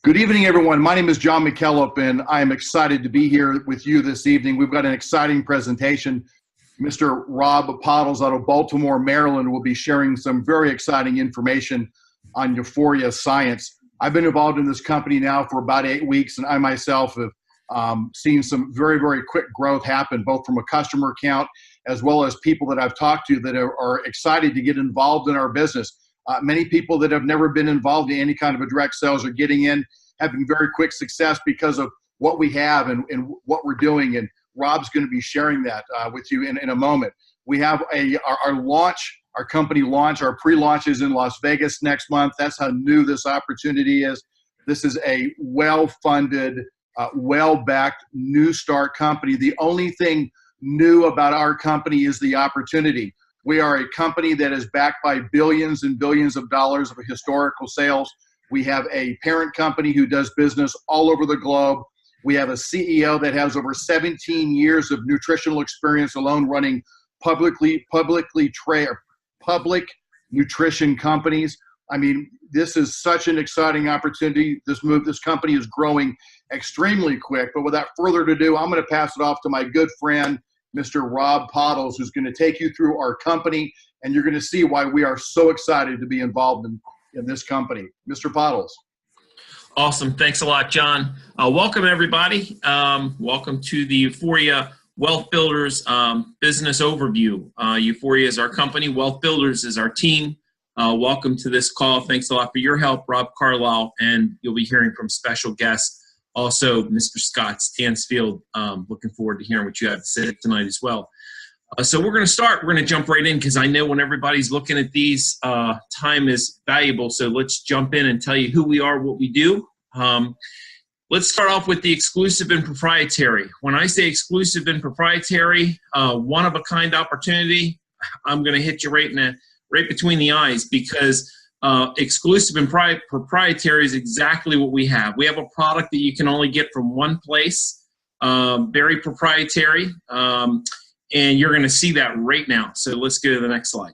Good evening, everyone. My name is John McKellop, and I am excited to be here with you this evening. We've got an exciting presentation. Mr. Rob Pottles out of Baltimore, Maryland, will be sharing some very exciting information on Uforia Science. I've been involved in this company now for about 8 weeks, and I myself have seen some very, very quick growth happen, both from a customer count as well as people that I've talked to that are excited to get involved in our business. Many people that have never been involved in any kind of a direct sales are getting in, having very quick success because of what we have and what we're doing. And Rob's going to be sharing that with you in a moment. We have our launch, our company launch, our pre-launch is in Las Vegas next month. That's how new this opportunity is. This is a well-funded, well-backed new start company. The only thing new about our company is the opportunity. We are a company that is backed by billions and billions of dollars of historical sales. We have a parent company who does business all over the globe. We have a CEO that has over 17 years of nutritional experience alone running public nutrition companies. I mean, this is such an exciting opportunity. This company is growing extremely quick. But without further ado, I'm going to pass it off to my good friend, Mr. Rob Pottles, who's going to take you through our company, and you're going to see why we are so excited to be involved in this company. Mr. Pottles. Awesome. Thanks a lot, John. Welcome, everybody. Welcome to the Uforia Wellthbuilders business overview. Uforia is our company. Wellthbuilders is our team. Welcome to this call. Thanks a lot for your help, Rob Carlisle, and you'll be hearing from special guests. Also, Mr. Scott Stansfield, looking forward to hearing what you have to say tonight as well. So we're going to start. We're going to jump right in because I know when everybody's looking at these, time is valuable. So let's jump in and tell you who we are, what we do. Let's start off with the exclusive and proprietary. When I say exclusive and proprietary, one-of-a-kind opportunity, I'm going to hit you right between the eyes because exclusive and proprietary is exactly what we have. We have a product that you can only get from one place, very proprietary, and you're going to see that right now. So let's go to the next slide.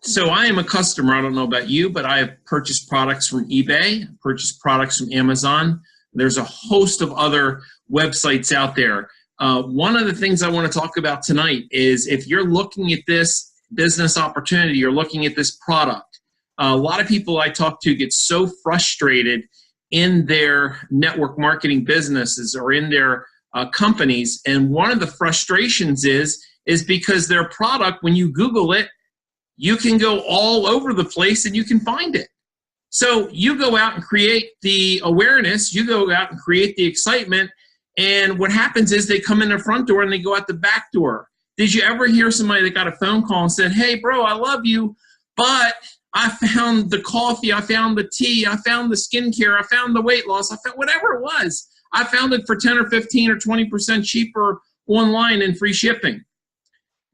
So I am a customer. I don't know about you, but I have purchased products from eBay, purchased products from Amazon. There's a host of other websites out there. One of the things I want to talk about tonight is if you're looking at this business opportunity, you're looking at this product. A lot of people I talk to get so frustrated in their network marketing businesses or in their companies, and one of the frustrations is because their product, when you Google it, you can go all over the place and you can find it. So you go out and create the awareness, you go out and create the excitement, and what happens is they come in the front door and they go out the back door. Did you ever hear somebody that got a phone call and said, hey, bro, I love you, but I found the coffee, I found the tea, I found the skincare, I found the weight loss, I found whatever it was. I found it for 10 or 15 or 20% cheaper online and free shipping.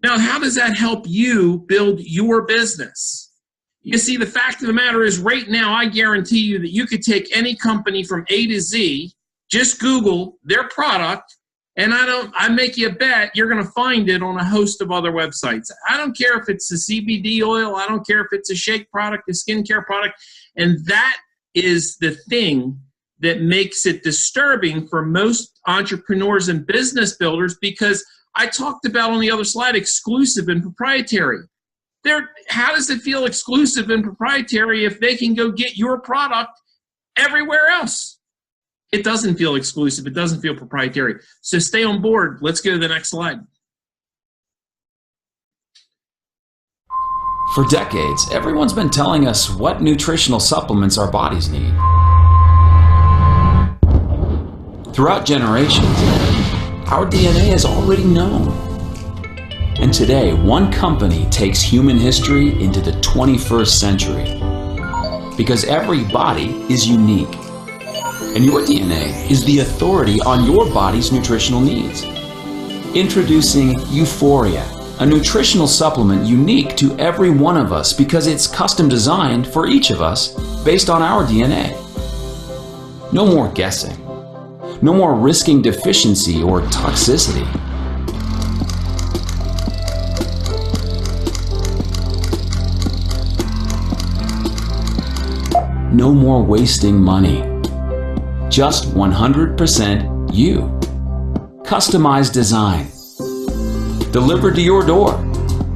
Now, how does that help you build your business? You see, the fact of the matter is right now, I guarantee you that you could take any company from A to Z, just Google their product, and I make you a bet you're going to find it on a host of other websites. I don't care if it's a CBD oil. I don't care if it's a shake product, a skincare product. And that is the thing that makes it disturbing for most entrepreneurs and business builders because I talked about on the other slide exclusive and proprietary. How does it feel exclusive and proprietary if they can go get your product everywhere else? It doesn't feel exclusive. It doesn't feel proprietary. So stay on board. Let's go to the next slide. For decades, everyone's been telling us what nutritional supplements our bodies need. Throughout generations, our DNA is already known. And today, one company takes human history into the 21st century. Because every body is unique. And your DNA is the authority on your body's nutritional needs. Introducing Uforia, a nutritional supplement unique to every one of us because it's custom designed for each of us based on our DNA. No more guessing. No more risking deficiency or toxicity. No more wasting money. Just 100% you. Customized design. Delivered to your door.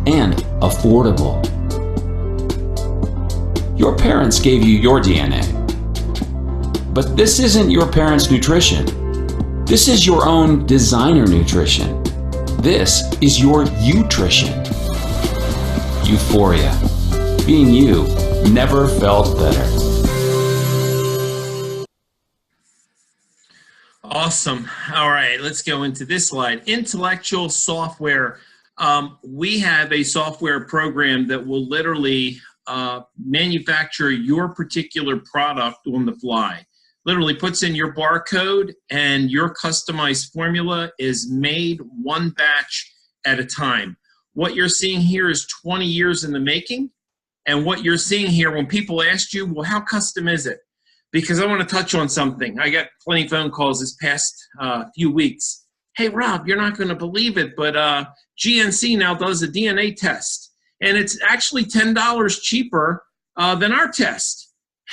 And affordable. Your parents gave you your DNA. But this isn't your parents' nutrition. This is your own designer nutrition. This is your Utrition. Uforia. Being you never felt better. Awesome. All right, let's go into this slide. Intellectual software. We have a software program that will literally manufacture your particular product on the fly. Literally puts in your barcode and your customized formula is made one batch at a time. What you're seeing here is 20 years in the making. And what you're seeing here, when people ask you, well, how custom is it? Because I want to touch on something. I got plenty of phone calls this past few weeks. Hey, Rob, you're not going to believe it, but GNC now does a DNA test. And it's actually $10 cheaper than our test.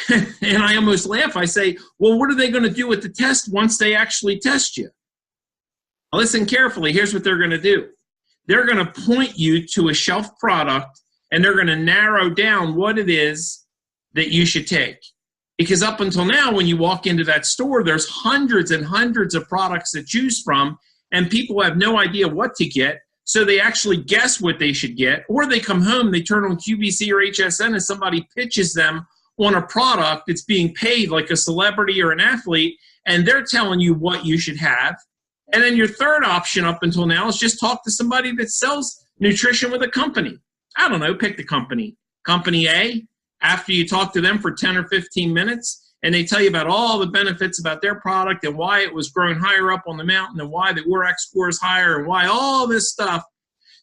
And I almost laugh. I say, well, what are they going to do with the test once they actually test you? Listen carefully. Here's what they're going to do. They're going to point you to a shelf product, and they're going to narrow down what it is that you should take. Because up until now, when you walk into that store, there's hundreds and hundreds of products to choose from, and people have no idea what to get, so they actually guess what they should get, or they come home, they turn on QVC or HSN, and somebody pitches them on a product that's being paid like a celebrity or an athlete, and they're telling you what you should have. And then your third option up until now is just talk to somebody that sells nutrition with a company. I don't know, pick the company. Company A, after you talk to them for 10 or 15 minutes, and they tell you about all the benefits about their product and why it was growing higher up on the mountain and why the ORAC score is higher and why all this stuff,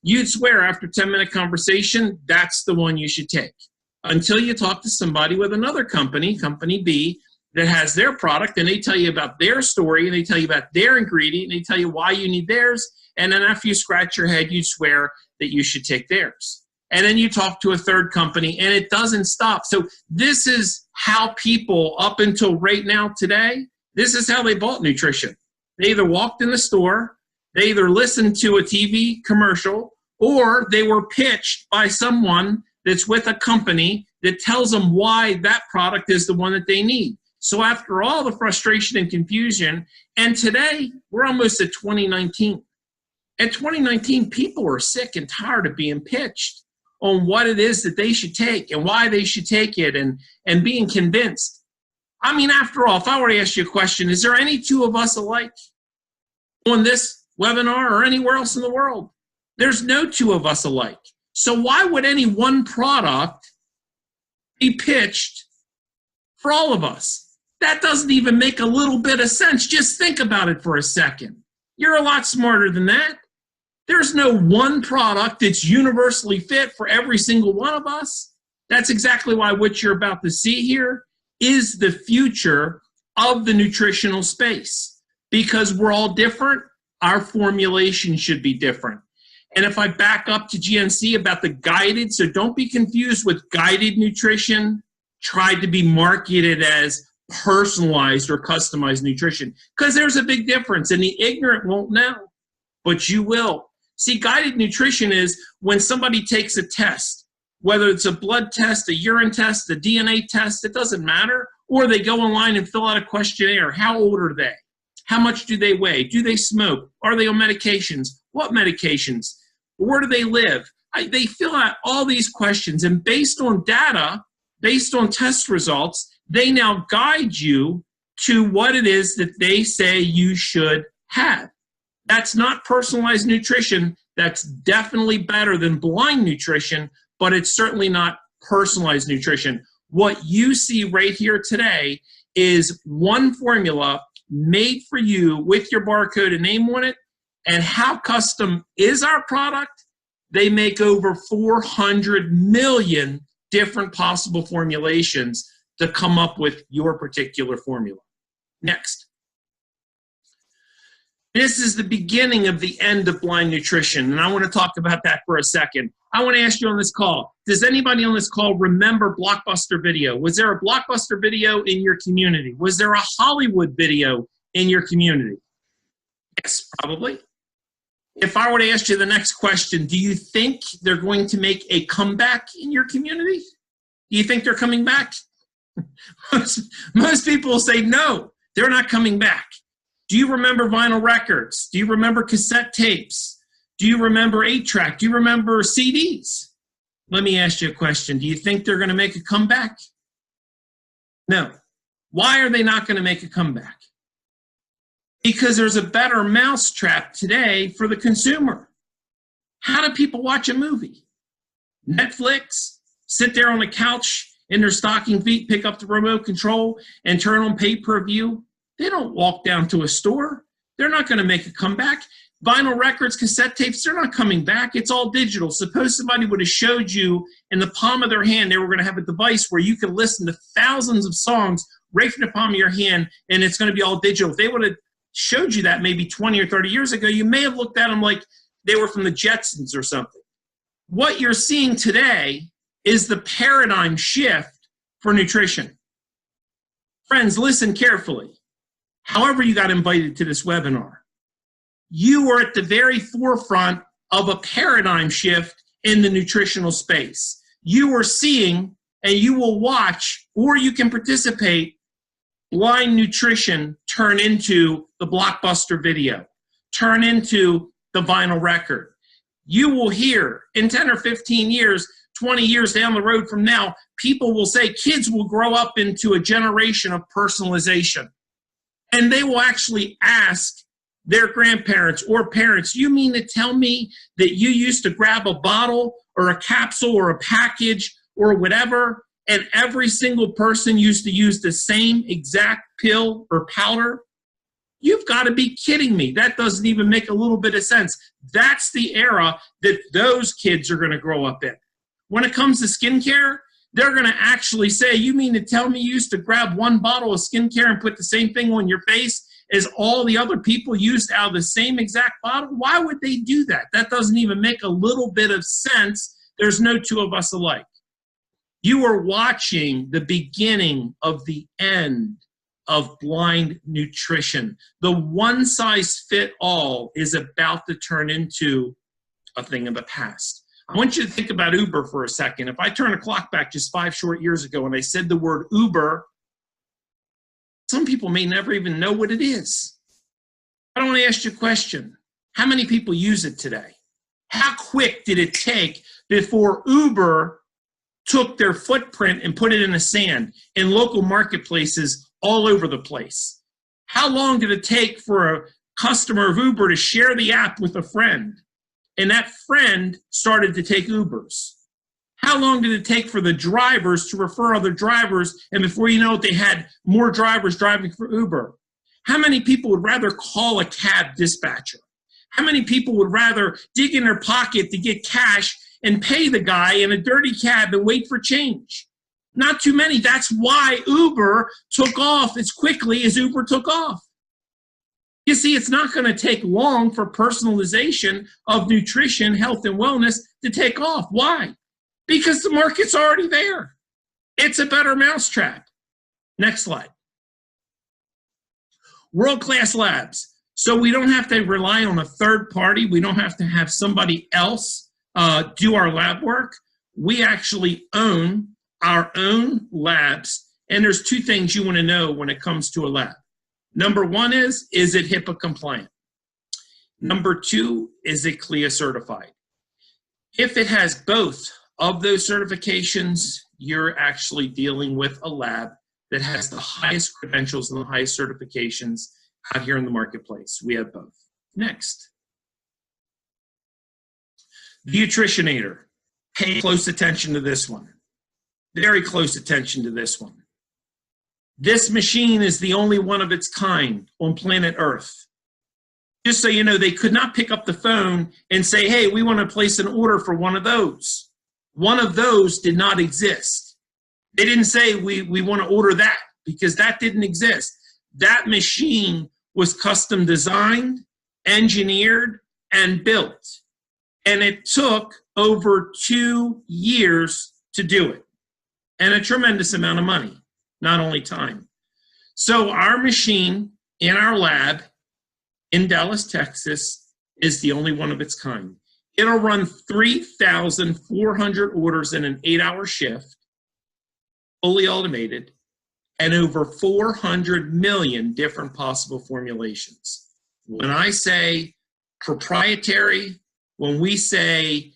you'd swear after a 10-minute conversation, that's the one you should take. Until you talk to somebody with another company, Company B, that has their product, and they tell you about their story, and they tell you about their ingredient, and they tell you why you need theirs, and then after you scratch your head, you swear that you should take theirs. And then you talk to a third company, and it doesn't stop. So this is how people, up until right now today, this is how they bought nutrition. They either walked in the store, they either listened to a TV commercial, or they were pitched by someone that's with a company that tells them why that product is the one that they need. So after all the frustration and confusion, and today we're almost at 2019. At 2019, people are sick and tired of being pitched on what it is that they should take and why they should take it and being convinced. I mean, after all, if I were to ask you a question, is there any two of us alike on this webinar or anywhere else in the world? There's no two of us alike. So why would any one product be pitched for all of us? That doesn't even make a little bit of sense. Just think about it for a second. You're a lot smarter than that. There's no one product that's universally fit for every single one of us. That's exactly why what you're about to see here is the future of the nutritional space. Because we're all different, our formulation should be different. And if I back up to GNC about the guided, so don't be confused with guided nutrition, tried to be marketed as personalized or customized nutrition, because there's a big difference, and the ignorant won't know, but you will. See, guided nutrition is when somebody takes a test, whether it's a blood test, a urine test, a DNA test, it doesn't matter, or they go online and fill out a questionnaire. How old are they? How much do they weigh? Do they smoke? Are they on medications? What medications? Where do they live? They fill out all these questions, and based on data, based on test results, they now guide you to what it is that they say you should have. That's not personalized nutrition. That's definitely better than blind nutrition, but it's certainly not personalized nutrition. What you see right here today is one formula made for you with your barcode and name on it. And how custom is our product? They make over 400 million different possible formulations to come up with your particular formula. Next. This is the beginning of the end of blind nutrition, and I want to talk about that for a second. I want to ask you on this call, does anybody on this call remember Blockbuster Video? Was there a Blockbuster Video in your community? Was there a Hollywood Video in your community? Yes, probably. If I were to ask you the next question, do you think they're going to make a comeback in your community? Do you think they're coming back? Most people will say no, they're not coming back. Do you remember vinyl records? Do you remember cassette tapes? Do you remember 8-track? Do you remember CDs? Let me ask you a question. Do you think they're going to make a comeback? No. Why are they not going to make a comeback? Because there's a better mousetrap today for the consumer. How do people watch a movie? Netflix, sit there on the couch in their stocking feet, pick up the remote control, and turn on pay-per-view. They don't walk down to a store. They're not going to make a comeback. Vinyl records, cassette tapes, they're not coming back. It's all digital. Suppose somebody would have showed you in the palm of their hand, they were going to have a device where you could listen to thousands of songs right from the palm of your hand, and it's going to be all digital. If they would have showed you that maybe 20 or 30 years ago, you may have looked at them like they were from the Jetsons or something. What you're seeing today is the paradigm shift for nutrition. Friends, listen carefully. However you got invited to this webinar, you are at the very forefront of a paradigm shift in the nutritional space. You are seeing, and you will watch, or you can participate, blind nutrition turn into the Blockbuster Video, turn into the vinyl record. You will hear in 10 or 15 years, 20 years down the road from now, people will say kids will grow up into a generation of personalization. And they will actually ask their grandparents or parents, you mean to tell me that you used to grab a bottle or a capsule or a package or whatever, and every single person used to use the same exact pill or powder? You've got to be kidding me. That doesn't even make a little bit of sense. That's the era that those kids are going to grow up in. When it comes to skincare, they're going to actually say, you mean to tell me you used to grab one bottle of skincare and put the same thing on your face as all the other people used out of the same exact bottle? Why would they do that? That doesn't even make a little bit of sense. There's no two of us alike. You are watching the beginning of the end of blind nutrition. The one-size-fit-all is about to turn into a thing of the past. I want you to think about Uber for a second. If I turn the clock back just 5 short years ago and I said the word Uber, some people may never even know what it is. I want to ask you a question. How many people use it today? How quick did it take before Uber took their footprint and put it in the sand in local marketplaces all over the place? How long did it take for a customer of Uber to share the app with a friend? And that friend started to take Ubers. How long did it take for the drivers to refer other drivers, and before you know it, they had more drivers driving for Uber? How many people would rather call a cab dispatcher? How many people would rather dig in their pocket to get cash and pay the guy in a dirty cab and wait for change? Not too many. That's why Uber took off as quickly as Uber took off. You see, it's not going to take long for personalization of nutrition, health, and wellness to take off. Why? Because the market's already there. It's a better mousetrap. Next slide. World-class labs. So we don't have to rely on a third party. We don't have to have somebody else do our lab work. We actually own our own labs. And there's 2 things you want to know when it comes to a lab. Number 1 is it HIPAA compliant? Number 2, is it CLIA certified? If it has both of those certifications, you're actually dealing with a lab that has the highest credentials and the highest certifications out here in the marketplace. We have both. Next. The Nutritionator. Pay close attention to this one. Very close attention to this one. This machine is the only one of its kind on planet Earth. Just so you know, they could not pick up the phone and say, hey, we want to place an order for one of those. One of those did not exist. They didn't say we want to order that, because that didn't exist. That machine was custom designed, engineered, and built. And it took over 2 years to do it, and a tremendous amount of money, not only time. So our machine in our lab in Dallas, Texas, is the only one of its kind. It'll run 3,400 orders in an 8-hour shift, fully automated, and over 400 million different possible formulations. When I say proprietary, when we say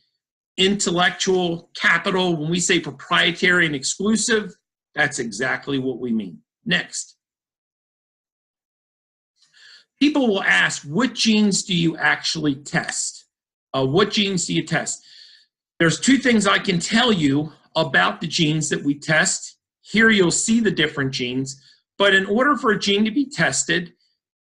intellectual capital, when we say proprietary and exclusive, that's exactly what we mean. Next. People will ask, what genes do you actually test? What genes do you test? There's 2 things I can tell you about the genes that we test. Here you'll see the different genes, but in order for a gene to be tested,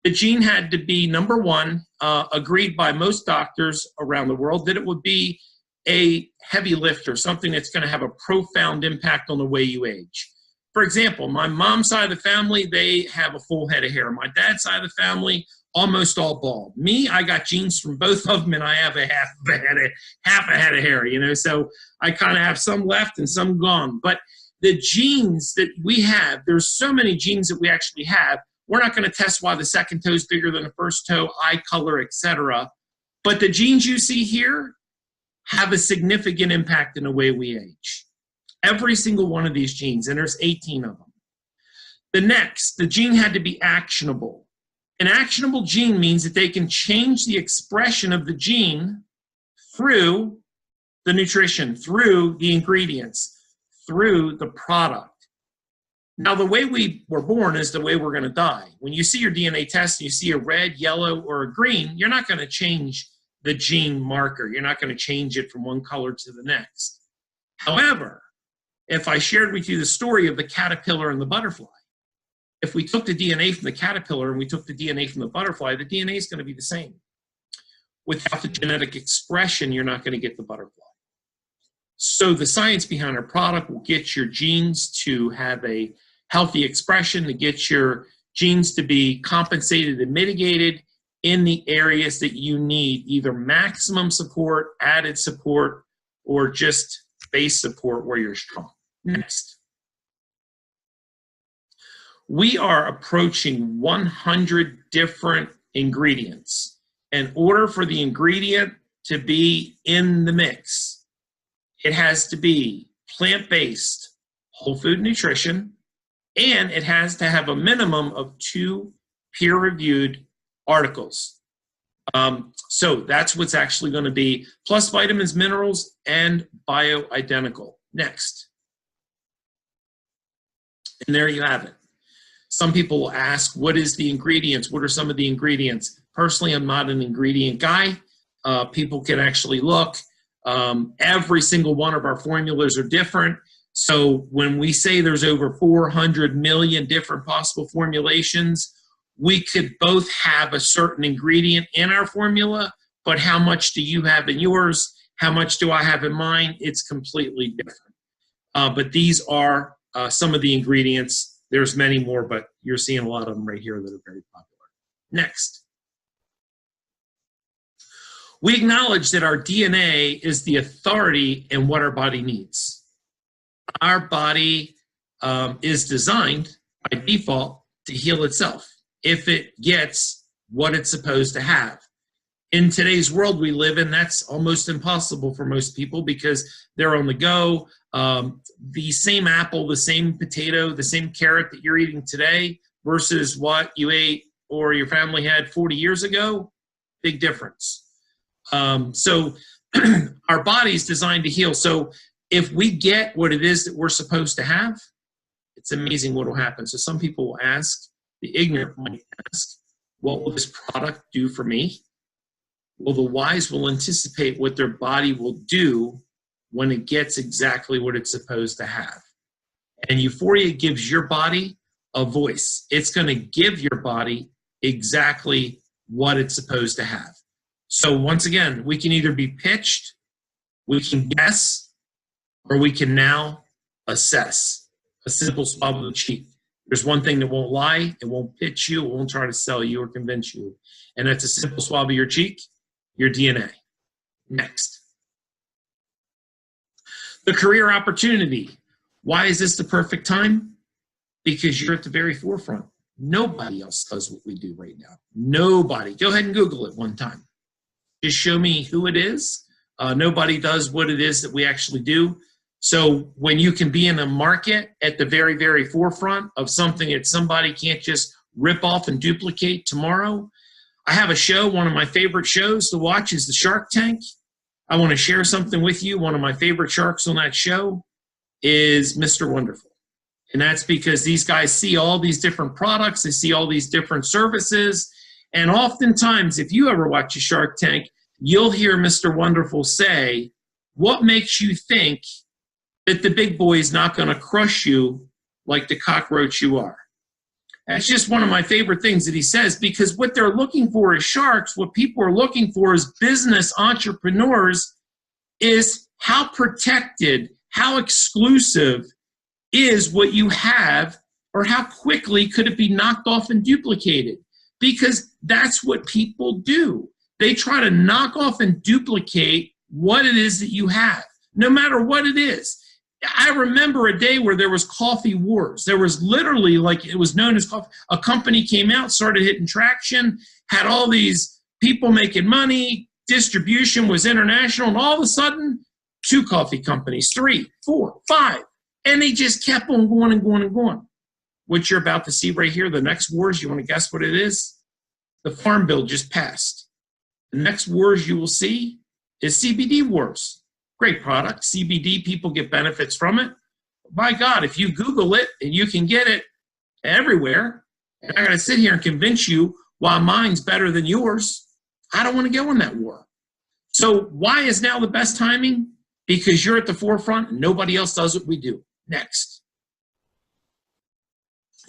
the gene had to be, number one, agreed by most doctors around the world that it would be a heavy lift or something that's going to have a profound impact on the way you age. For example, my mom's side of the family, they have a full head of hair. My dad's side of the family, almost all bald. Me, I got genes from both of them, and I have a half a head of hair, you know, so I kind of have some left and some gone. But the genes that we have, there's so many genes that we actually have. We're not going to test why the second toe is bigger than the first toe, eye color, etc. But the genes you see here have a significant impact in the way we age. Every single one of these genes, and there's 18 of them. The gene had to be actionable. An actionable gene means that they can change the expression of the gene through the nutrition, through the ingredients, through the product. Now, the way we were born is the way we're going to die. When you see your DNA test and you see a red, yellow, or a green, you're not going to change the gene marker. You're not going to change it from one color to the next. However, if I shared with you the story of the caterpillar and the butterfly, if we took the DNA from the caterpillar and we took the DNA from the butterfly, the DNA is going to be the same. Without the genetic expression, you're not going to get the butterfly. So the science behind our product will get your genes to have a healthy expression, to get your genes to be compensated and mitigated in the areas that you need, either maximum support, added support, or just base support where you're strong. Next. We are approaching 100 different ingredients. In order for the ingredient to be in the mix, it has to be plant-based, whole food nutrition, and it has to have a minimum of 2 peer-reviewed articles. So that's what's actually going to be, plus vitamins, minerals, and bioidentical. Next. And there you have it. Some people will ask, what is the ingredients? What are some of the ingredients? Personally, I'm not an ingredient guy. People can actually look. Every single one of our formulas are different. So when we say there's over 400 million different possible formulations, we could both have a certain ingredient in our formula, but how much do you have in yours? How much do I have in mine? It's completely different. But these are some of the ingredients. There's many more, but you're seeing a lot of them right here that are very popular. Next. We acknowledge that our DNA is the authority in what our body needs. Our body is designed by default to heal itself if it gets what it's supposed to have. In today's world we live in, that's almost impossible for most people because they're on the go. The same apple, the same potato, the same carrot that you're eating today versus what you ate or your family had 40 years ago, big difference. So our body's designed to heal. So if we get what it is that we're supposed to have, it's amazing what will happen. So some people will ask, the ignorant might ask, what will this product do for me? Well, the wise will anticipate what their body will do when it gets exactly what it's supposed to have. And Uforia gives your body a voice. It's going to give your body exactly what it's supposed to have. So once again, we can either be pitched, we can guess, or we can now assess. A simple swab of the cheek. There's one thing that won't lie. It won't pitch you. It won't try to sell you or convince you. And that's a simple swab of your cheek, your DNA. Next. The career opportunity. Why is this the perfect time? Because you're at the very forefront. Nobody else does what we do right now. Nobody. Go ahead and Google it one time. Just show me who it is. Nobody does what it is that we actually do. So when you can be in a market at the very, very forefront of something that somebody can't just rip off and duplicate tomorrow. I have a show, one of my favorite shows to watch is the Shark Tank. I want to share something with you. One of my favorite sharks on that show is Mr. Wonderful. And that's because these guys see all these different products, they see all these different services, and oftentimes, if you ever watch a Shark Tank, you'll hear Mr. Wonderful say, what makes you think that the big boy is not going to crush you like the cockroach you are? That's just one of my favorite things that he says, because what they're looking for is sharks. What people are looking for is business entrepreneurs is how protected, how exclusive is what you have, or how quickly could it be knocked off and duplicated? Because that's what people do. They try to knock off and duplicate what it is that you have, no matter what it is. I remember a day where there was coffee wars. There was literally, like it was known as coffee. A company came out, started hitting traction, had all these people making money, distribution was international, and all of a sudden, 2 coffee companies, 3, 4, 5, and they just kept on going and going and going. What you're about to see right here, the next wars, you want to guess what it is? The Farm Bill just passed. The next wars you will see is CBD wars. Great product, CBD, people get benefits from it. By God, if you Google it and you can get it everywhere, and I gotta sit here and convince you why mine's better than yours, I don't want to go in that war. So why is now the best timing? Because you're at the forefront and nobody else does what we do. Next.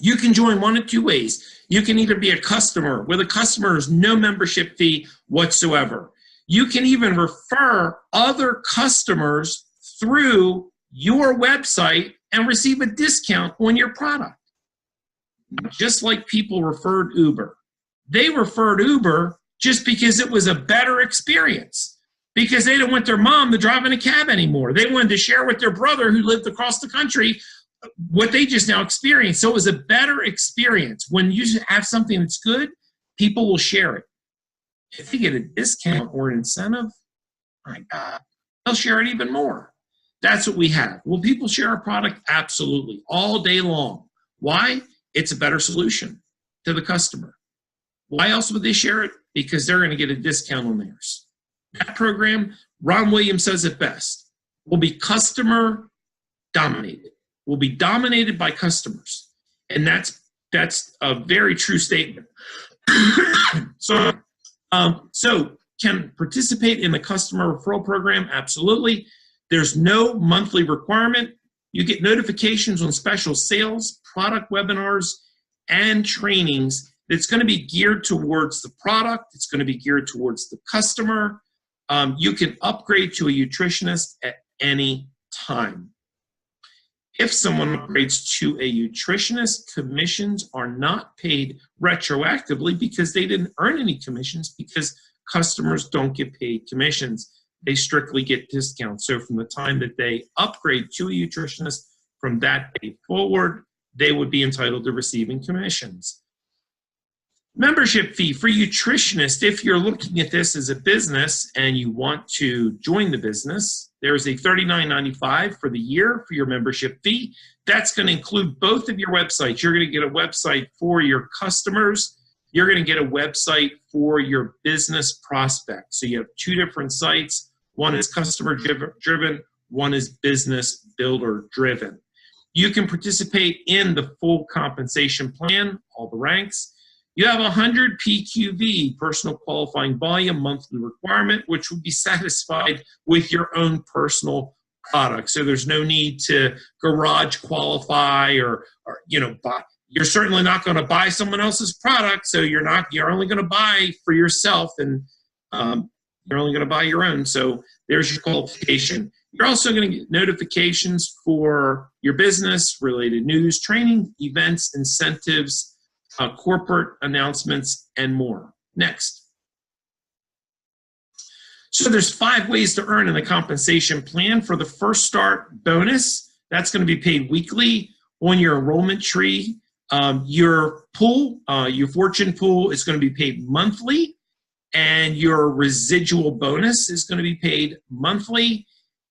You can join one of 2 ways. You can either be a customer. With a customer, there's no membership fee whatsoever. You can even refer other customers through your website and receive a discount on your product. Just like people referred Uber. They referred Uber just because it was a better experience, because they didn't want their mom to drive in a cab anymore. They wanted to share with their brother who lived across the country what they just now experienced. So it was a better experience. When you have something that's good, people will share it. If you get a discount or an incentive, my God, they'll share it even more. That's what we have. Will people share our product? Absolutely, all day long. Why? It's a better solution to the customer. Why else would they share it? Because they're going to get a discount on theirs. That program, Ron Williams says it best, will be customer dominated. Will be dominated by customers. And that's a very true statement. So can participate in the customer referral program? Absolutely. There's no monthly requirement. You get notifications on special sales, product webinars, and trainings that's going to be geared towards the product. It's going to be geared towards the customer. You can upgrade to a nutritionist at any time. If someone upgrades to a nutritionist, commissions are not paid retroactively because they didn't earn any commissions, because customers don't get paid commissions. They strictly get discounts. So from the time that they upgrade to a nutritionist, from that day forward, they would be entitled to receiving commissions. Membership fee for nutritionists. If you're looking at this as a business and you want to join the business, there's a $39.95 for the year for your membership fee. That's going to include both of your websites. You're going to get a website for your customers. You're going to get a website for your business prospects. So you have 2 different sites. One is customer driven, one is business builder driven. You can participate in the full compensation plan, all the ranks. You have 100 PQV, personal qualifying volume, monthly requirement, which will be satisfied with your own personal product. So there's no need to garage qualify or buy. You're certainly not going to buy someone else's product, so you're only going to buy for yourself, and you're only going to buy your own. So there's your qualification. You're also going to get notifications for your business, related news, training, events, incentives, corporate announcements, and more. Next. So there's 5 ways to earn in the compensation plan. For the first start bonus, that's going to be paid weekly on your enrollment tree. Your pool, your fortune pool is going to be paid monthly, and your residual bonus is going to be paid monthly,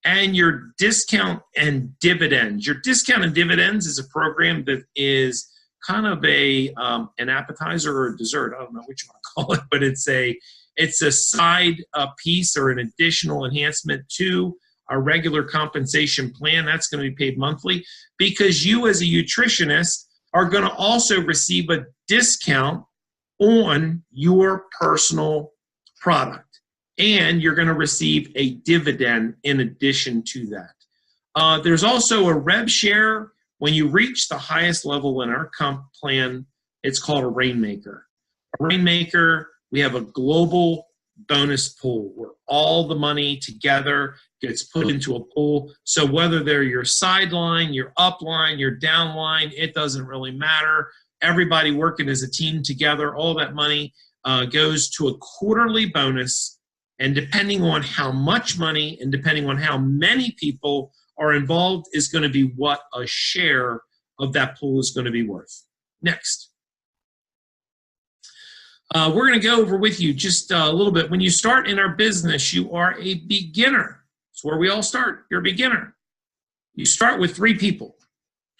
and your discount and dividends. Your discount and dividends is a program that is kind of an appetizer or a dessert. I don't know what you want to call it, but it's a side piece or an additional enhancement to our regular compensation plan. That's going to be paid monthly because you as a nutritionist are going to also receive a discount on your personal product. And you're going to receive a dividend in addition to that. There's also a rev share when you reach the highest level in our comp plan. It's called a Rainmaker. A Rainmaker, we have a global bonus pool where all the money together gets put into a pool. So whether they're your sideline, your upline, your downline, it doesn't really matter. Everybody working as a team together, all that money goes to a quarterly bonus. And depending on how much money and depending on how many people are involved is going to be what a share of that pool is going to be worth. Next. We're going to go over with you just a little bit. When you start in our business, you are a beginner. It's where we all start. You're a beginner. You start with 3 people,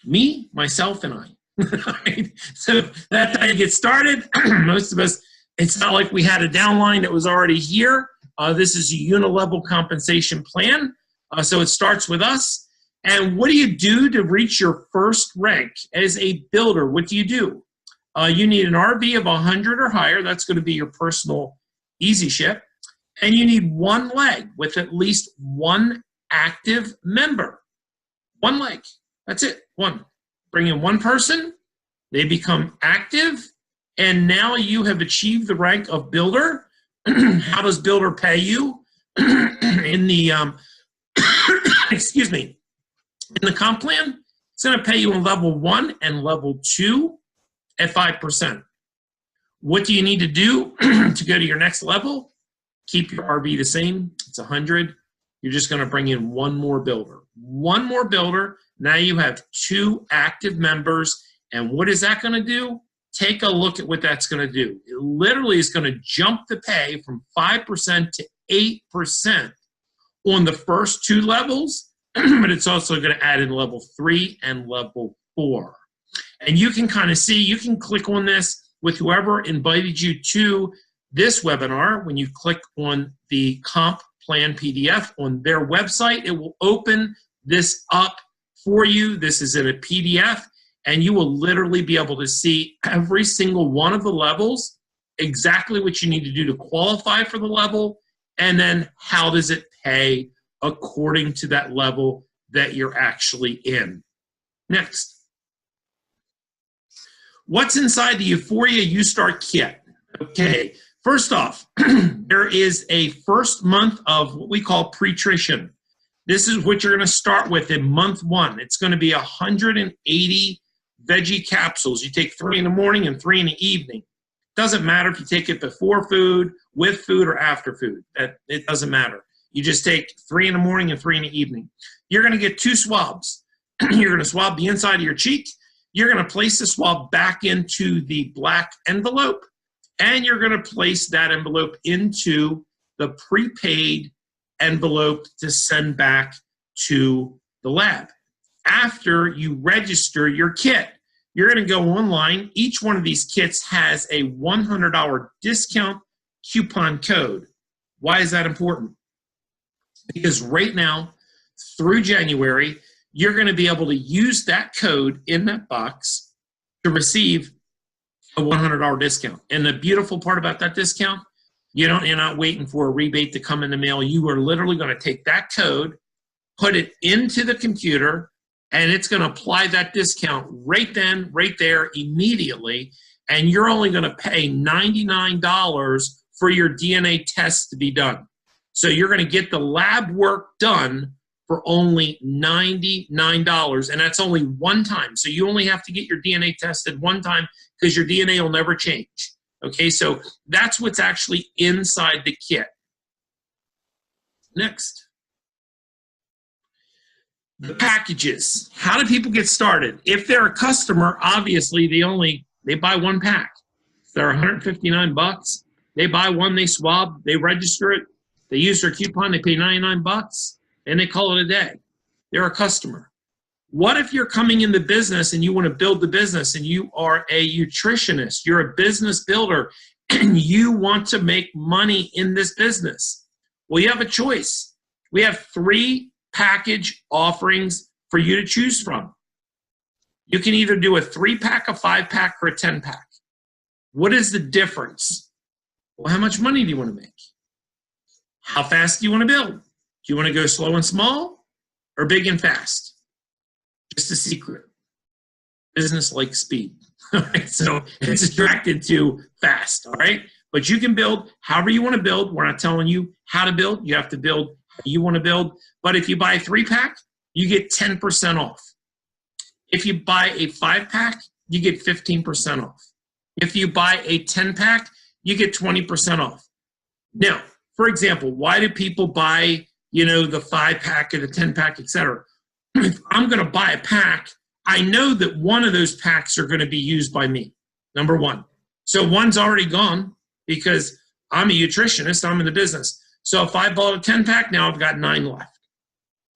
me, myself, and I. Right? So that's how you get started. Most of us, it's not like we had a downline that was already here. This is a unilevel compensation plan. So it starts with us. And what do you do to reach your first rank as a builder? What do? You need an RV of 100 or higher. That's going to be your personal easy ship. And you need 1 leg with at least 1 active member. 1 leg. That's it. 1. Bring in 1 person. They become active. And now you have achieved the rank of builder. How does builder pay you? In the, excuse me, in the comp plan, it's going to pay you in level 1 and level 2 at 5%. What do you need to do to go to your next level? Keep your RV the same. It's 100. You're just going to bring in 1 more builder. 1 more builder. Now you have 2 active members. And what is that going to do? Take a look at what that's going to do. It literally is going to jump the pay from 5% to 8% on the first 2 levels, but it's also going to add in level 3 and level 4. And you can kind of see, you can click on this with whoever invited you to this webinar. When you click on the comp plan PDF on their website, it will open this up for you. This is in a PDF. And you will literally be able to see every single one of the levels, exactly what you need to do to qualify for the level, and then how does it pay according to that level that you're actually in. Next. What's inside the Uforia You Start Kit? Okay, first off, there is a first month of what we call pre-trition. This is what you're going to start with in month 1. It's going to be 180 veggie capsules. You take 3 in the morning and 3 in the evening. Doesn't matter if you take it before food, with food, or after food. It doesn't matter. You just take 3 in the morning and 3 in the evening. You're going to get 2 swabs. You're going to swab the inside of your cheek. You're going to place the swab back into the black envelope, and you're going to place that envelope into the prepaid envelope to send back to the lab. After you register your kit, you're going to go online. Each one of these kits has a $100 discount coupon code. Why is that important? Because right now, through January, you're going to be able to use that code in that box to receive a $100 discount. And the beautiful part about that discount, you're not waiting for a rebate to come in the mail. You are literally going to take that code, put it into the computer, and it's going to apply that discount right then, right there, immediately. And you're only going to pay $99 for your DNA test to be done. So you're going to get the lab work done for only $99, and that's only one time. So you only have to get your DNA tested one time because your DNA will never change. Okay, so that's what's actually inside the kit. Next. The packages. How do people get started? If they're a customer, obviously they buy one pack. If they're 159 bucks, they buy one, they swab, they register it, they use their coupon, they pay 99 bucks, and they call it a day. They're a customer. What if you're coming in the business and you want to build the business and you are a nutritionist, you're a business builder, and you want to make money in this business? Well, you have a choice. We have 3 package offerings for you to choose from. You can either do a 3-pack, a 5-pack, or a 10-pack. What is the difference? Well, how much money do you want to make? How fast do you want to build? Do you want to go slow and small or big and fast? Just a secret. Business likes speed. All right, so it's attracted to fast. All right, but you can build however you want to build. We're not telling you how to build. You have to build how you want to build. But if you buy a 3-pack, you get 10% off. If you buy a 5-pack, you get 15% off. If you buy a 10-pack, you get 20% off. Now, for example, why do people buy, the 5-pack or the 10-pack, etc.? If I'm going to buy a pack, I know that one of those packs are going to be used by me, number one. So one's already gone because I'm a nutritionist, I'm in the business. So if I bought a 10-pack, now I've got 9 left.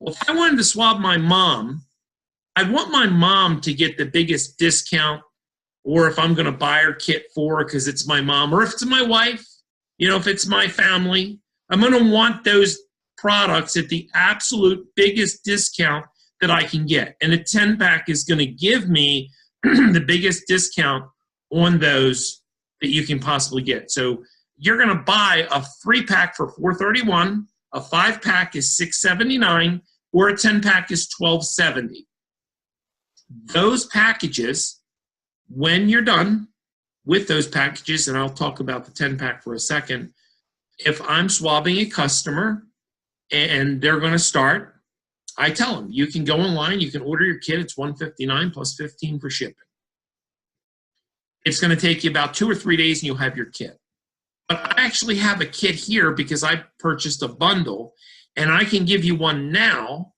Well, if I wanted to swab my mom, I'd want my mom to get the biggest discount, or if I'm going to buy her kit for her because it's my mom, or if it's my wife, if it's my family, I'm going to want those products at the absolute biggest discount that I can get. And a 10-pack is going to give me the biggest discount on those that you can possibly get. So you're going to buy a 3-pack for $431, a 5-pack is $679, or a 10-pack is $1270. Those packages, when you're done with those packages, and I'll talk about the 10-pack for a second, if I'm swabbing a customer and they're going to start, I tell them, you can go online, you can order your kit, it's $159 plus $15 for shipping. It's going to take you about 2 or 3 days and you'll have your kit. But I actually have a kit here because I purchased a bundle, and I can give you one now,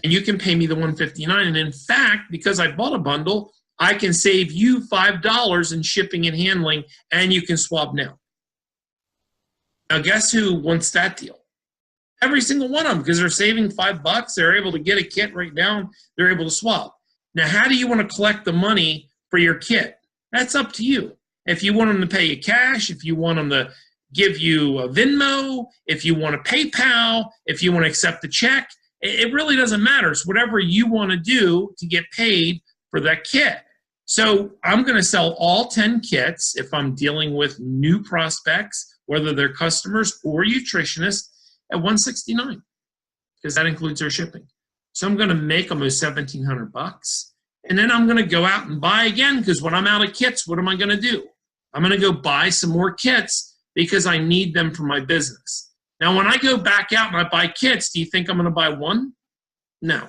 and you can pay me the $159. And in fact, because I bought a bundle, I can save you $5 in shipping and handling, and you can swab now. Now, guess who wants that deal? Every single one of them, because they're saving $5. They're able to get a kit right now. They're able to swab. Now, how do you want to collect the money for your kit? That's up to you. If you want them to pay you cash, if you want them to give you a Venmo, if you want to PayPal, if you want to accept the check, it really doesn't matter. It's whatever you want to do to get paid for that kit. So I'm going to sell all 10 kits if I'm dealing with new prospects, whether they're customers or nutritionists, at $169, because that includes their shipping. So I'm going to make almost $1,700, and then I'm going to go out and buy again, because when I'm out of kits, what am I going to do? I'm going to go buy some more kits because I need them for my business. Now, when I go back out and I buy kits, do you think I'm going to buy 1? No.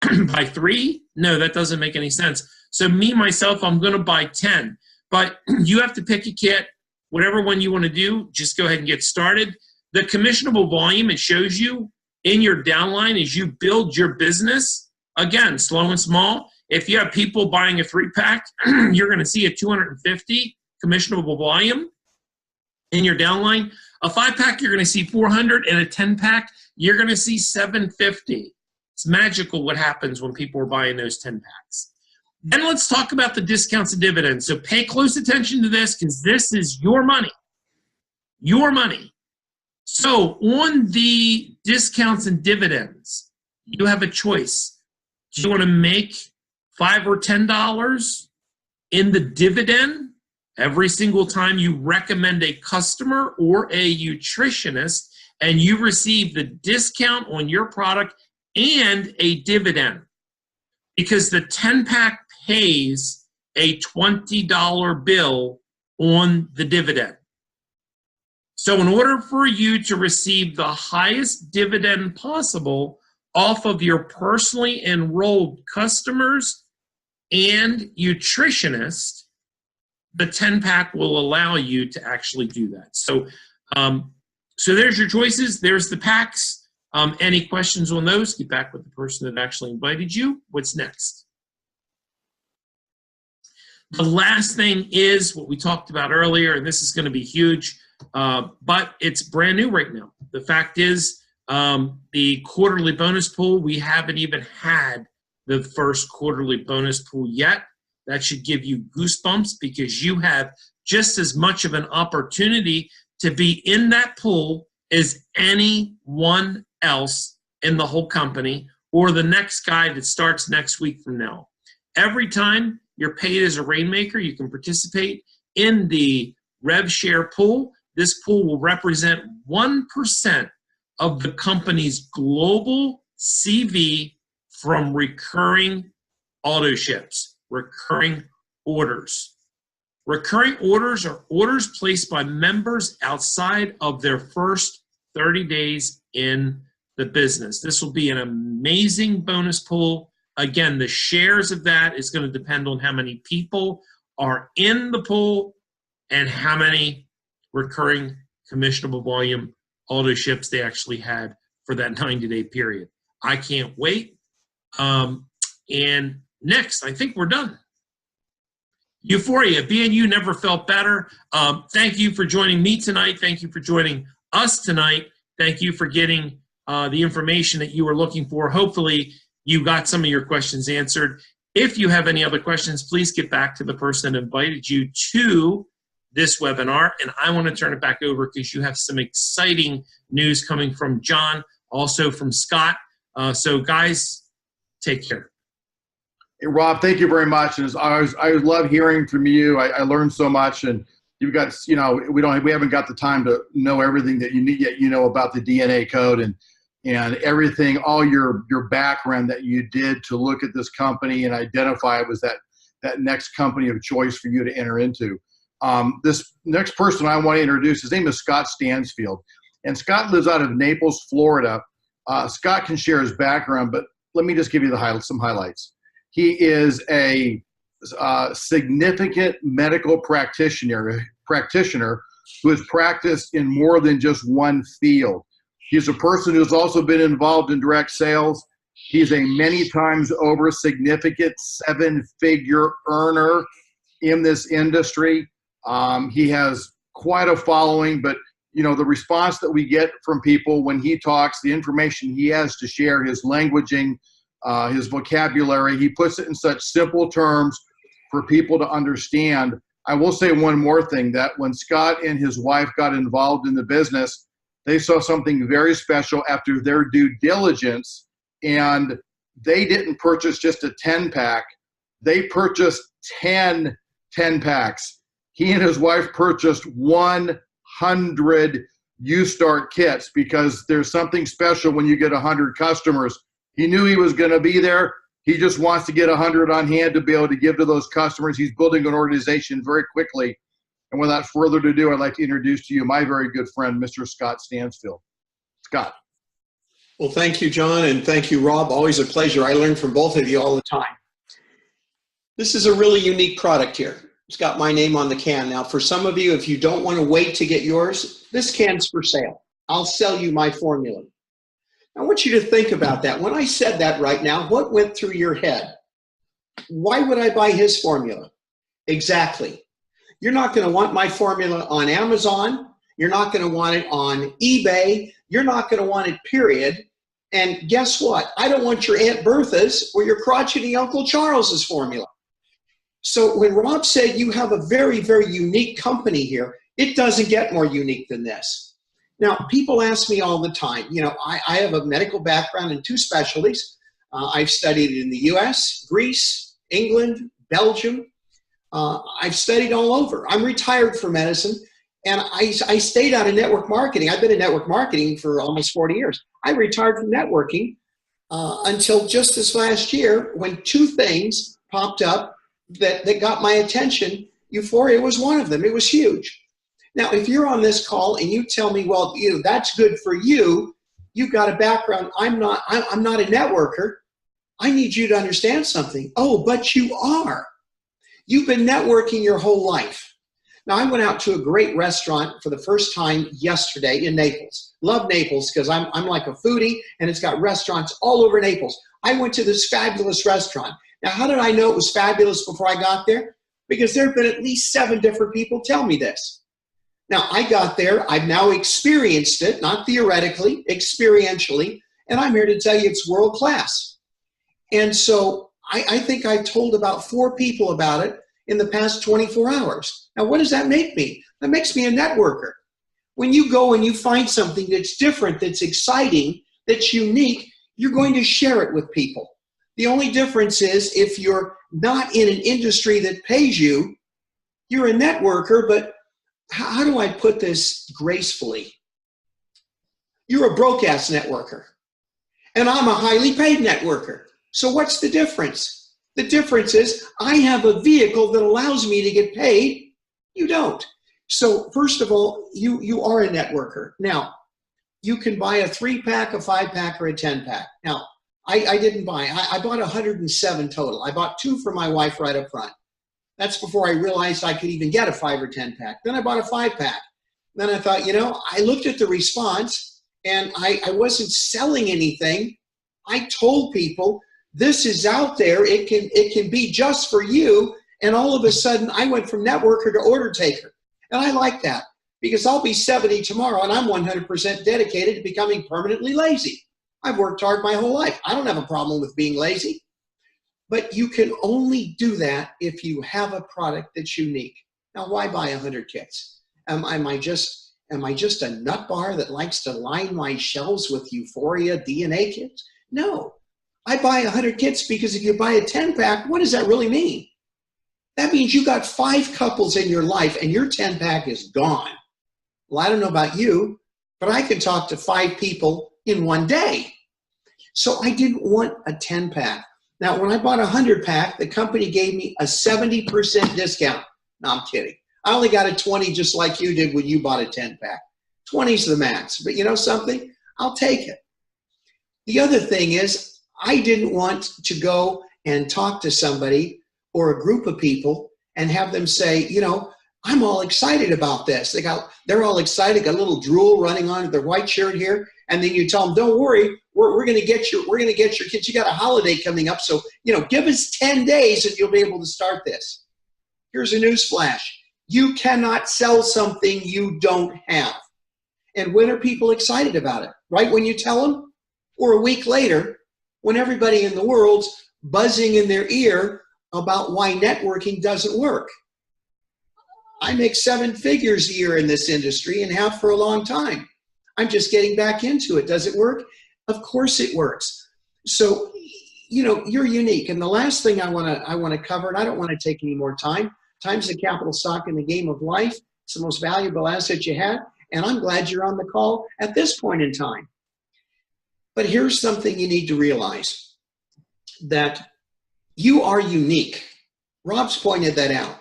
Buy 3? No, that doesn't make any sense. So me, myself, I'm going to buy 10. But you have to pick a kit, whatever one you want to do, just go ahead and get started. The commissionable volume, it shows you in your downline as you build your business. Again, slow and small. If you have people buying a 3-pack, you're going to see a 250 commissionable volume in your downline. A 5-pack, you're going to see 400, and a 10-pack, you're going to see 750. It's magical what happens when people are buying those 10 packs. Then let's talk about the discounts and dividends. So pay close attention to this, because this is your money. Your money. So on the discounts and dividends, you have a choice. Do you want to make $5 or $10 in the dividend every single time you recommend a customer or a nutritionist, and you receive the discount on your product and a dividend? Because the 10-pack pays a $20 bill on the dividend. So in order for you to receive the highest dividend possible off of your personally enrolled customers and nutritionists, the 10-pack will allow you to actually do that. So, so there's your choices. There's the packs. Any questions on those? Get back with the person that actually invited you. What's next? The last thing is what we talked about earlier, and this is going to be huge, but it's brand new right now. The fact is, the quarterly bonus pool, we haven't even had the first quarterly bonus pool yet. That should give you goosebumps because you have just as much of an opportunity to be in that pool as anyone else in the whole company or the next guy that starts next week from now. Every time you're paid as a Rainmaker, you can participate in the Rev Share pool. This pool will represent 1% of the company's global CV from recurring auto ships, recurring orders. Recurring orders are orders placed by members outside of their first 30 days in the business. This will be an amazing bonus pool. Again, the shares of that is going to depend on how many people are in the pool and how many recurring commissionable volume auto ships they actually had for that 90-day period. I can't wait. And next, I think we're done. Uforia, BNU never felt better. Thank you for joining me tonight. Thank you for joining us tonight. Thank you for getting the information that you were looking for. Hopefully, you got some of your questions answered. If you have any other questions, please get back to the person that invited you to this webinar. And I want to turn it back over because you have some exciting news coming from John, also from Scott. So guys, take care. Hey, Rob, thank you very much. And as always, I love hearing from you. I learned so much, and you've got, you know, we haven't got the time to know everything that you need yet, you know, about the DNA code and everything, all your background that you did to look at this company and identify it was that next company of choice for you to enter into. This next person I want to introduce, his name is Scott Stansfield, and Scott lives out of Naples, Florida. Scott can share his background, but let me just give you some highlights. He is a significant medical practitioner who has practiced in more than just one field. He's a person who's also been involved in direct sales. He's a many times over significant 7-figure earner in this industry. He has quite a following, but you know, the response that we get from people when he talks, the information he has to share, his languaging, his vocabulary, he puts it in such simple terms for people to understand. I will say one more thing, that when Scott and his wife got involved in the business, they saw something very special after their due diligence, and they didn't purchase just a 10-pack. They purchased 10 10-packs. He and his wife purchased 100 U-Start kits because there's something special when you get 100 customers. He knew he was going to be there. He just wants to get 100 on hand to be able to give to those customers. He's building an organization very quickly. And without further ado, I'd like to introduce to you my very good friend, Mr. Scott Stansfield. Scott. Well, thank you, John, and thank you, Rob. Always a pleasure. I learn from both of you all the time. This is a really unique product here. It's got my name on the can. Now, for some of you, if you don't want to wait to get yours, this can's for sale. I'll sell you my formula. I want you to think about that. When I said that right now, what went through your head? Why would I buy his formula? Exactly. You're not going to want my formula on Amazon. You're not going to want it on eBay. You're not going to want it, period. And guess what? I don't want your Aunt Bertha's or your crotchety Uncle Charles's formula. So when Rob said you have a very, very unique company here, it doesn't get more unique than this. Now, people ask me all the time, you know, I have a medical background in 2 specialties. I've studied in the US, Greece, England, Belgium. I've studied all over. I'm retired from medicine, and I stayed out of network marketing. I've been in network marketing for almost 40 years. I retired from networking until just this last year when 2 things popped up that got my attention. Uforia was one of them. It was huge. Now, if you're on this call and you tell me, well, you know, that's good for you, you've got a background. I'm not a networker. I need you to understand something. Oh, but you are. You've been networking your whole life. Now, I went out to a great restaurant for the first time yesterday in Naples. Love Naples because I'm like a foodie, and it's got restaurants all over Naples. I went to this fabulous restaurant. Now, how did I know it was fabulous before I got there? Because there have been at least 7 different people tell me this. Now, I got there. I've now experienced it, not theoretically, experientially, and I'm here to tell you it's world class. And so I think I told about 4 people about it in the past 24 hours. Now, what does that make me? That makes me a networker. When you go and you find something that's different, that's exciting, that's unique, you're going to share it with people. The only difference is if you're not in an industry that pays you, you're a networker, but how do I put this gracefully? You're a broke-ass networker, and I'm a highly paid networker. So what's the difference? The difference is I have a vehicle that allows me to get paid. You don't. So first of all, you are a networker. Now, you can buy a 3-pack, a 5-pack, or a 10-pack. Now, I didn't buy. I bought 107 total. I bought 2 for my wife right up front. That's before I realized I could even get a 5 or 10-pack. Then I bought a 5-pack. Then I thought, I looked at the response, and I wasn't selling anything. I told people, this is out there. It can be just for you. And all of a sudden, I went from networker to order taker. And I like that because I'll be 70 tomorrow, and I'm 100% dedicated to becoming permanently lazy. I've worked hard my whole life. I don't have a problem with being lazy. But you can only do that if you have a product that's unique. Now, why buy 100 kits? Am I just a nut bar that likes to line my shelves with Uforia DNA kits? No. I buy 100 kits because if you buy a 10-pack, what does that really mean? That means you got 5 couples in your life and your 10-pack is gone. Well, I don't know about you, but I can talk to 5 people in one day. So I didn't want a 10-pack. Now, when I bought a 100-pack, the company gave me a 70% discount. No, I'm kidding. I only got a 20 just like you did when you bought a 10-pack. 20's the max. But you know something? I'll take it. The other thing is, I didn't want to go and talk to somebody or a group of people and have them say, I'm all excited about this. They're all excited, got a little drool running on their white shirt here, and then you tell them, don't worry, we're going to get your kids. You got a holiday coming up, so give us 10 days and you'll be able to start this. Here's a news flash: you cannot sell something you don't have. And when are people excited about it? Right when you tell them, or a week later, when everybody in the world's buzzing in their ear about why networking doesn't work. I make 7 figures a year in this industry and have for a long time. I'm just getting back into it. Does it work? Of course it works. So, you're unique. And the last thing I want to cover, and I don't want to take any more time. Time's the capital stock in the game of life. It's the most valuable asset you have. And I'm glad you're on the call at this point in time. But here's something you need to realize, that you are unique. Rob's pointed that out.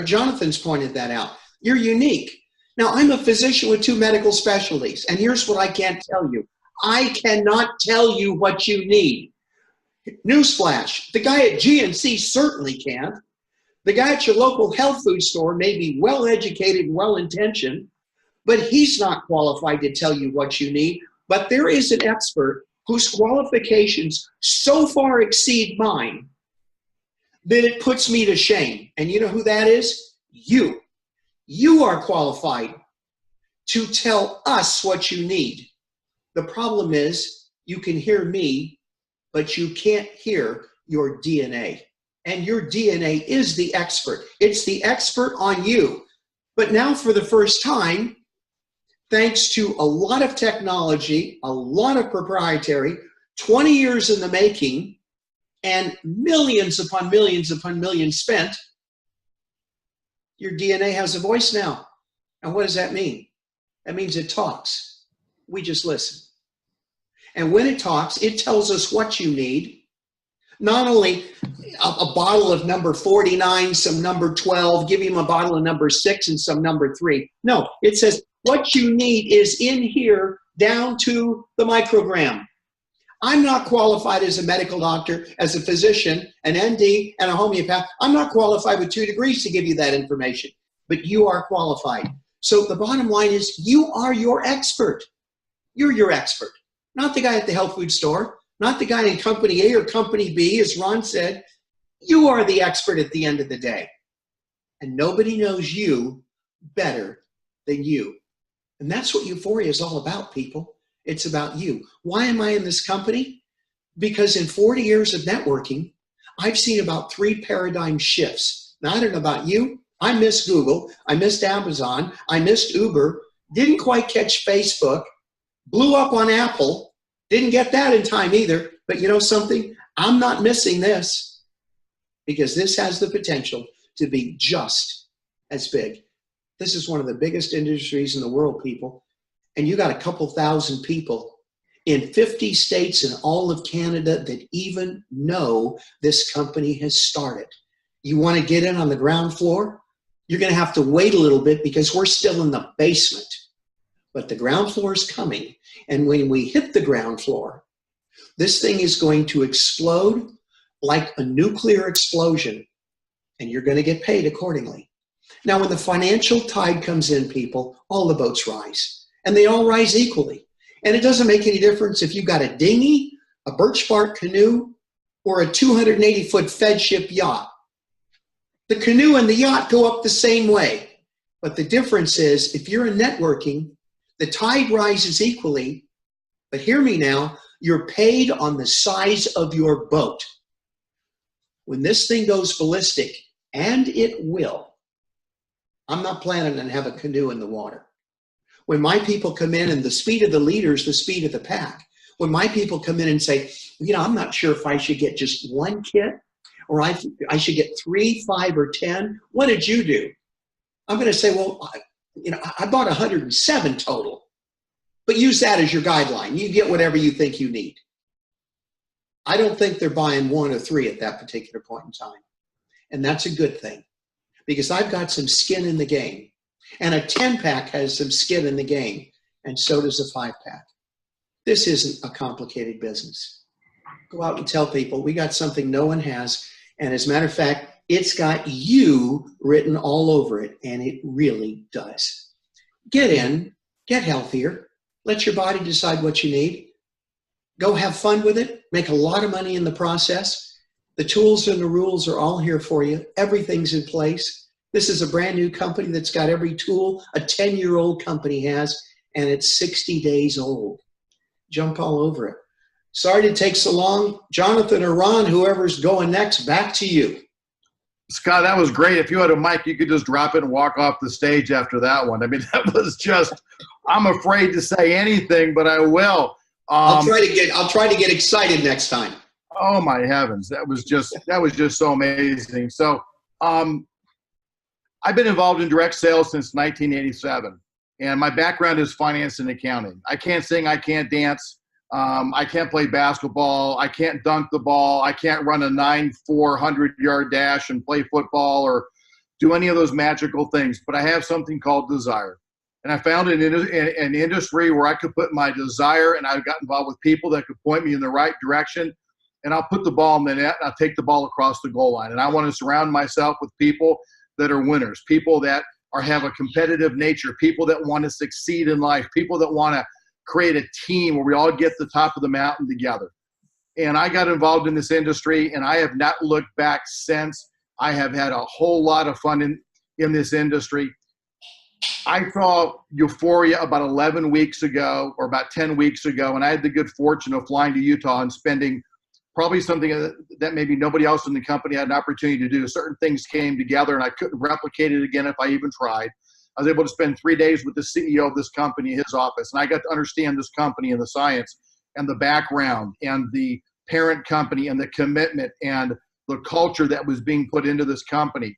Jonathan's pointed that out. You're unique. Now, I'm a physician with 2 medical specialties, and here's what I can't tell you. I cannot tell you what you need. Newsflash, the guy at GNC certainly can't. The guy at your local health food store may be well-educated and well-intentioned, but he's not qualified to tell you what you need. But there is an expert whose qualifications so far exceed mine that it puts me to shame. And you know who that is? You. You are qualified to tell us what you need. The problem is you can hear me, but you can't hear your DNA. And your DNA is the expert. It's the expert on you. But now for the first time, thanks to a lot of technology, a lot of proprietary, 20 years in the making, and millions upon millions upon millions spent, your DNA has a voice now. And what does that mean? That means it talks. We just listen. And when it talks, it tells us what you need. Not only a bottle of number 49, some number 12, give him a bottle of number 6 and some number 3. No, it says what you need is in here down to the microgram. I'm not qualified as a medical doctor, as a physician, an ND, and a homeopath. I'm not qualified with 2 degrees to give you that information, but you are qualified. So the bottom line is you are your expert. You're your expert, not the guy at the health food store, not the guy in company A or company B, as Ron said. You are the expert at the end of the day. And nobody knows you better than you. And that's what Uforia is all about, people. It's about you. Why am I in this company? Because in 40 years of networking, I've seen about 3 paradigm shifts. Now, I don't know about you. I missed Google. I missed Amazon. I missed Uber. Didn't quite catch Facebook. Blew up on Apple. Didn't get that in time either. But you know something? I'm not missing this, because this has the potential to be just as big. This is one of the biggest industries in the world, people. And you got a couple thousand people in 50 states and all of Canada that even know this company has started. You want to get in on the ground floor? You're going to have to wait a little bit because we're still in the basement. But the ground floor is coming. And when we hit the ground floor, this thing is going to explode like a nuclear explosion. And you're going to get paid accordingly. Now, when the financial tide comes in, people, all the boats rise. And they all rise equally. And it doesn't make any difference if you've got a dinghy, a birch bark canoe, or a 280-foot Fed ship yacht. The canoe and the yacht go up the same way. But the difference is, if you're in networking, the tide rises equally. But hear me now, you're paid on the size of your boat. When this thing goes ballistic, and it will, I'm not planning on have a canoe in the water. When my people come in, and the speed of the leader is the speed of the pack. When my people come in and say, you know, I'm not sure if I should get just 1 kit or I should get 3, 5, or 10. What did you do? I'm going to say, well, you know, I bought 107 total, but use that as your guideline. You get whatever you think you need. I don't think they're buying 1 or 3 at that particular point in time. And that's a good thing, because I've got some skin in the game. And a 10-pack has some skin in the game, and so does a 5-pack. This isn't a complicated business. Go out and tell people, we got something no one has, and as a matter of fact, it's got you written all over it, and it really does. Get in, get healthier, let your body decide what you need. Go have fun with it, make a lot of money in the process. The tools and the rules are all here for you. Everything's in place. This is a brand new company that's got every tool a 10-year-old company has, and it's 60 days old. Jump all over it. Sorry to take so long. Jonathan or Ron, whoever's going next, back to you. Scott, that was great. If you had a mic, you could just drop it and walk off the stage after that one. I mean, that was just, I'm afraid to say anything, but I will. I'll try to get excited next time. Oh my heavens. That was just so amazing. So, I've been involved in direct sales since 1987, and my background is finance and accounting. I can't sing, I can't dance, I can't play basketball, I can't dunk the ball, I can't run a 9-400-yard dash and play football or do any of those magical things, but I have something called desire. And I found an industry where I could put my desire, and I got involved with people that could point me in the right direction, and I'll put the ball in the net, and I'll take the ball across the goal line. And I want to surround myself with people that are winners, people that have a competitive nature, people that want to succeed in life, people that want to create a team where we all get to the top of the mountain together. And I got involved in this industry, and I have not looked back since. I have had a whole lot of fun in this industry. I saw Uforia about 11 weeks ago, or about 10 weeks ago, and I had the good fortune of flying to Utah and spending probably something that maybe nobody else in the company had an opportunity to do. Certain things came together, and I couldn't replicate it again if I even tried. I was able to spend 3 days with the CEO of this company in his office, and I got to understand this company and the science and the background and the parent company and the commitment and the culture that was being put into this company.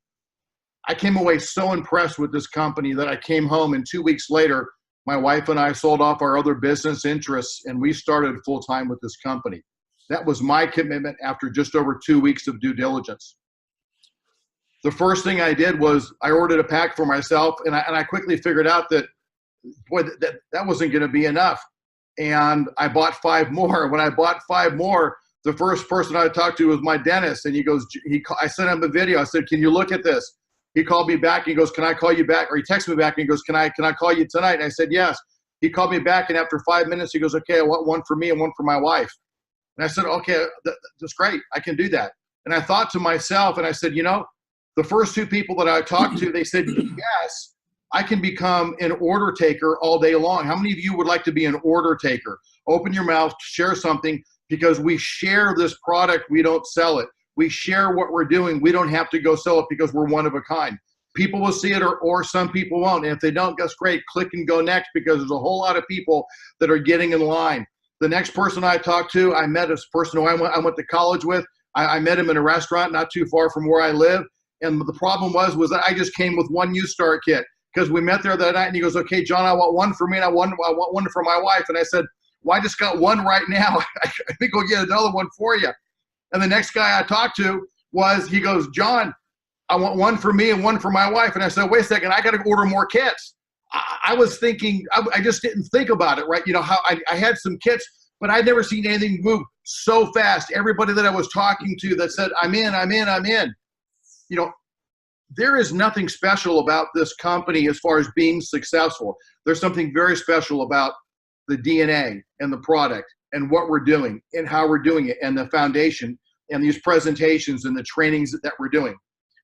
I came away so impressed with this company that I came home, and 2 weeks later, my wife and I sold off our other business interests, and we started full-time with this company. That was my commitment after just over 2 weeks of due diligence. The first thing I did was I ordered a pack for myself, and I quickly figured out that, boy, that wasn't going to be enough. and I bought 5 more. When I bought 5 more, the first person I talked to was my dentist, and he goes, I sent him a video. I said, can you look at this? He called me back. He goes, can I call you back? Or he texted me back and he goes, can I call you tonight? And I said, yes. He called me back, and after 5 minutes, he goes, okay, I want one for me and one for my wife. And I said, okay, that's great. I can do that. And I thought to myself, and I said, you know, the first 2 people that I talked to, they said, yes, I can become an order taker all day long. How many of you would like to be an order taker? Open your mouth, share something, because we share this product. We don't sell it. We share what we're doing. We don't have to go sell it because we're one of a kind. People will see it, or some people won't. And if they don't, that's great. Click and go next, because there's a whole lot of people that are getting in line. The next person I talked to, I met a person who I went to college with. I met him in a restaurant not too far from where I live. And the problem was that I just came with 1 U-Start kit, because we met there that night, and he goes, okay, John, I want one for me, and I want one for my wife. And I said, well, I just got one right now. I think we'll get another one for you. And the next guy I talked to he goes, John, I want one for me and one for my wife. And I said, wait a second, I got to order more kits. I was thinking, I just didn't think about it, right? You know, how I had some kits, but I'd never seen anything move so fast. Everybody that I was talking to that said, I'm in. You know, there is nothing special about this company as far as being successful. There's something very special about the DNA and the product and what we're doing and how we're doing it, and the foundation and these presentations and the trainings that we're doing.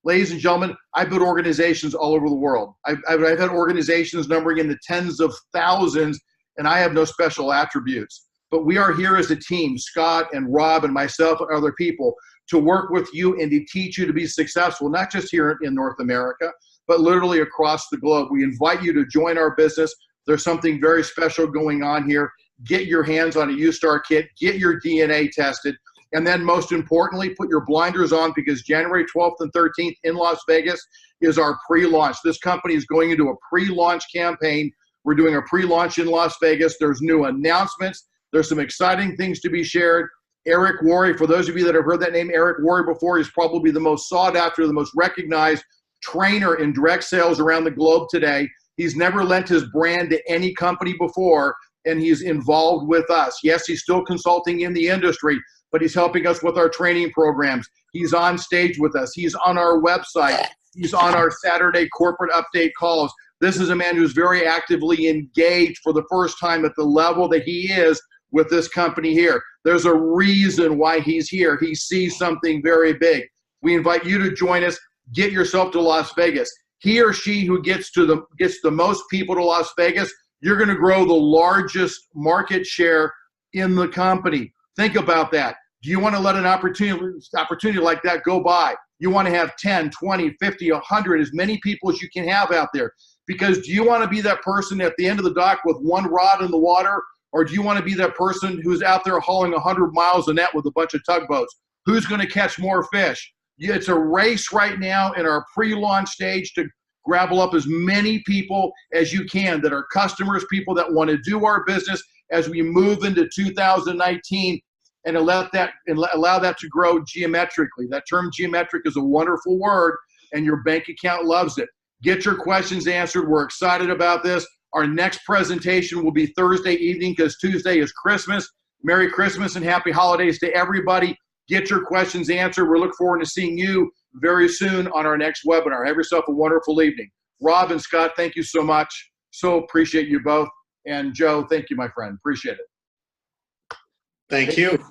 Ladies and gentlemen, I built organizations all over the world. I've had organizations numbering in the tens of thousands, and I have no special attributes. But we are here as a team, Scott and Rob and myself and other people, to work with you and to teach you to be successful, not just here in North America, but literally across the globe. We invite you to join our business. There's something very special going on here. Get your hands on a U-Start kit, get your DNA tested, and then most importantly, put your blinders on, because January 12th and 13th in Las Vegas is our pre-launch. This company is going into a pre-launch campaign. We're doing a pre-launch in Las Vegas. There's new announcements. There's some exciting things to be shared. Eric Worre, for those of you that have heard that name, Eric Worre before, he's probably the most sought after, the most recognized trainer in direct sales around the globe today. He's never lent his brand to any company before, and he's involved with us. Yes, he's still consulting in the industry, but he's helping us with our training programs. He's on stage with us. He's on our website. He's on our Saturday corporate update calls. This is a man who's very actively engaged for the first time at the level that he is with this company here. There's a reason why he's here. He sees something very big. We invite you to join us. Get yourself to Las Vegas. He or she who gets the most people to Las Vegas, you're going to grow the largest market share in the company. Think about that. Do you want to let an opportunity like that go by? You want to have 10, 20, 50, 100, as many people as you can have out there. Because do you want to be that person at the end of the dock with one rod in the water? Or do you want to be that person who's out there hauling 100 miles of net with a bunch of tugboats? Who's going to catch more fish? It's a race right now in our pre-launch stage to grapple up as many people as you can that are customers, people that want to do our business as we move into 2019, and allow that to grow geometrically. That term geometric is a wonderful word, and your bank account loves it. Get your questions answered. We're excited about this. Our next presentation will be Thursday evening, because Tuesday is Christmas. Merry Christmas and happy holidays to everybody. Get your questions answered. We look forward to seeing you very soon on our next webinar. Have yourself a wonderful evening. Rob and Scott, thank you so much. So appreciate you both. And Joe, thank you, my friend. Appreciate it. Thank you.